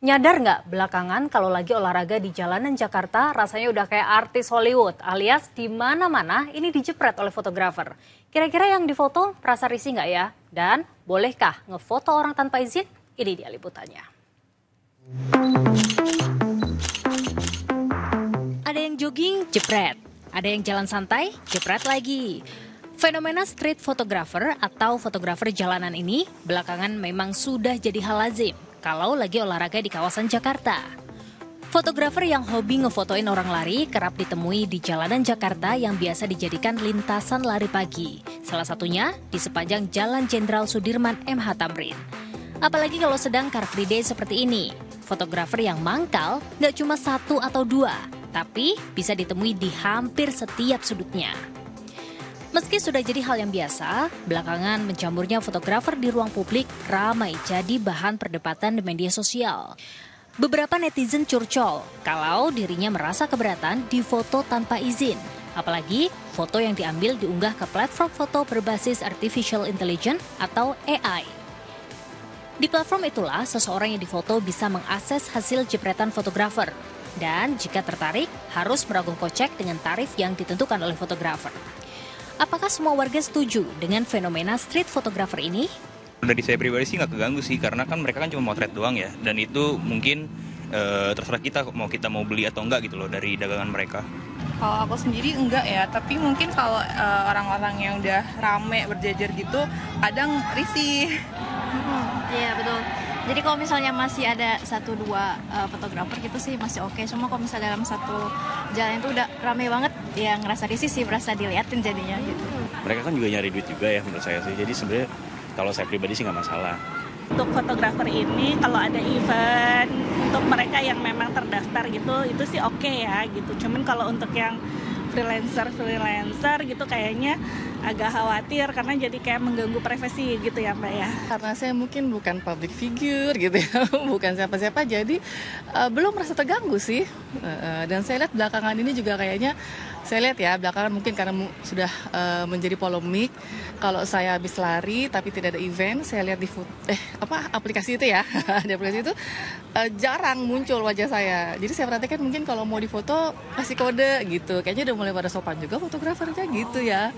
Nyadar nggak belakangan kalau lagi olahraga di jalanan Jakarta rasanya udah kayak artis Hollywood alias di mana-mana ini dijepret oleh fotografer. Kira-kira yang difoto merasa risih nggak ya? Dan bolehkah ngefoto orang tanpa izin? Ini dia liputannya. Ada yang jogging, jepret. Ada yang jalan santai, jepret lagi. Fenomena street photographer atau fotografer jalanan ini belakangan memang sudah jadi hal lazim kalau lagi olahraga di kawasan Jakarta. Fotografer yang hobi ngefotoin orang lari kerap ditemui di jalanan Jakarta yang biasa dijadikan lintasan lari pagi. Salah satunya di sepanjang Jalan Jenderal Sudirman MH Tamrin. Apalagi kalau sedang Car Free Day seperti ini. Fotografer yang mangkal nggak cuma satu atau dua, tapi bisa ditemui di hampir setiap sudutnya. Meski sudah jadi hal yang biasa, belakangan menjamurnya fotografer di ruang publik ramai jadi bahan perdebatan di media sosial. Beberapa netizen curcol kalau dirinya merasa keberatan difoto tanpa izin. Apalagi foto yang diambil diunggah ke platform foto berbasis Artificial Intelligence atau AI. Di platform itulah seseorang yang difoto bisa mengakses hasil jepretan fotografer. Dan jika tertarik, harus merogoh kocek dengan tarif yang ditentukan oleh fotografer. Apakah semua warga setuju dengan fenomena street photographer ini? Dari saya pribadi sih nggak keganggu sih, karena kan mereka kan cuma motret doang ya. Dan itu mungkin terserah kita mau beli atau enggak gitu loh dari dagangan mereka. Kalau aku sendiri enggak ya, tapi mungkin kalau orang-orang yang udah rame berjejer gitu kadang risih. Iya betul. Jadi kalau misalnya masih ada 1-2 fotografer gitu sih masih oke. Cuma kalau misalnya dalam satu jalan itu udah rame banget, ya ngerasa risih sih, berasa diliatin jadinya gitu. Mereka kan juga nyari duit juga ya menurut saya sih. Jadi sebenarnya kalau saya pribadi sih nggak masalah. Untuk fotografer ini kalau ada event untuk mereka yang memang terdaftar gitu, itu sih oke ya gitu. Cuman kalau untuk yang freelancer gitu kayaknya agak khawatir karena jadi kayak mengganggu privasi gitu ya Mbak ya. Karena saya mungkin bukan public figure gitu ya, bukan siapa-siapa, jadi belum merasa terganggu sih. Dan saya lihat belakangan ini juga kayaknya, saya lihat ya belakangan mungkin karena sudah menjadi polemik. Kalau saya habis lari tapi tidak ada event, saya lihat di aplikasi itu ya, di aplikasi itu jarang muncul wajah saya. Jadi saya perhatikan mungkin kalau mau difoto kasih kode gitu, kayaknya udah mulai pada sopan juga fotografernya gitu ya.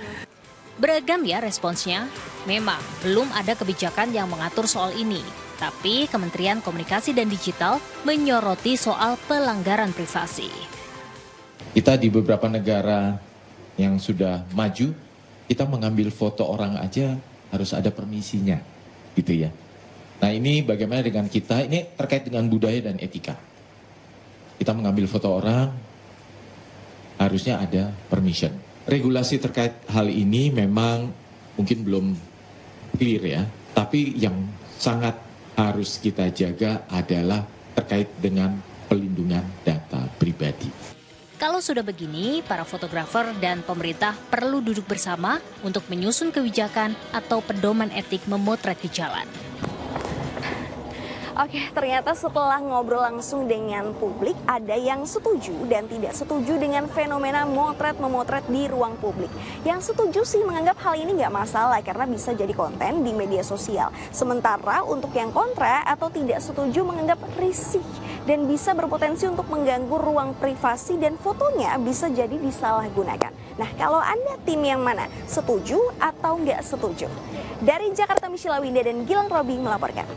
Beragam ya responsnya. Memang belum ada kebijakan yang mengatur soal ini. Tapi Kementerian Komunikasi dan Digital menyoroti soal pelanggaran privasi. Kita di beberapa negara yang sudah maju, kita mengambil foto orang aja harus ada permisinya, gitu ya. Nah ini bagaimana dengan kita, ini terkait dengan budaya dan etika. Kita mengambil foto orang, harusnya ada permission. Regulasi terkait hal ini memang mungkin belum clear ya, tapi yang sangat harus kita jaga adalah terkait dengan pelindungan data pribadi. Kalau sudah begini, para fotografer dan pemerintah perlu duduk bersama untuk menyusun kebijakan atau pedoman etik memotret di jalan. Oke, ternyata setelah ngobrol langsung dengan publik, ada yang setuju dan tidak setuju dengan fenomena motret-memotret di ruang publik. Yang setuju sih menganggap hal ini nggak masalah karena bisa jadi konten di media sosial. Sementara untuk yang kontra atau tidak setuju menganggap risih dan bisa berpotensi untuk mengganggu ruang privasi dan fotonya bisa jadi disalahgunakan. Nah, kalau Anda tim yang mana? Setuju atau nggak setuju? Dari Jakarta, Michela Winda dan Gilang Robi melaporkan.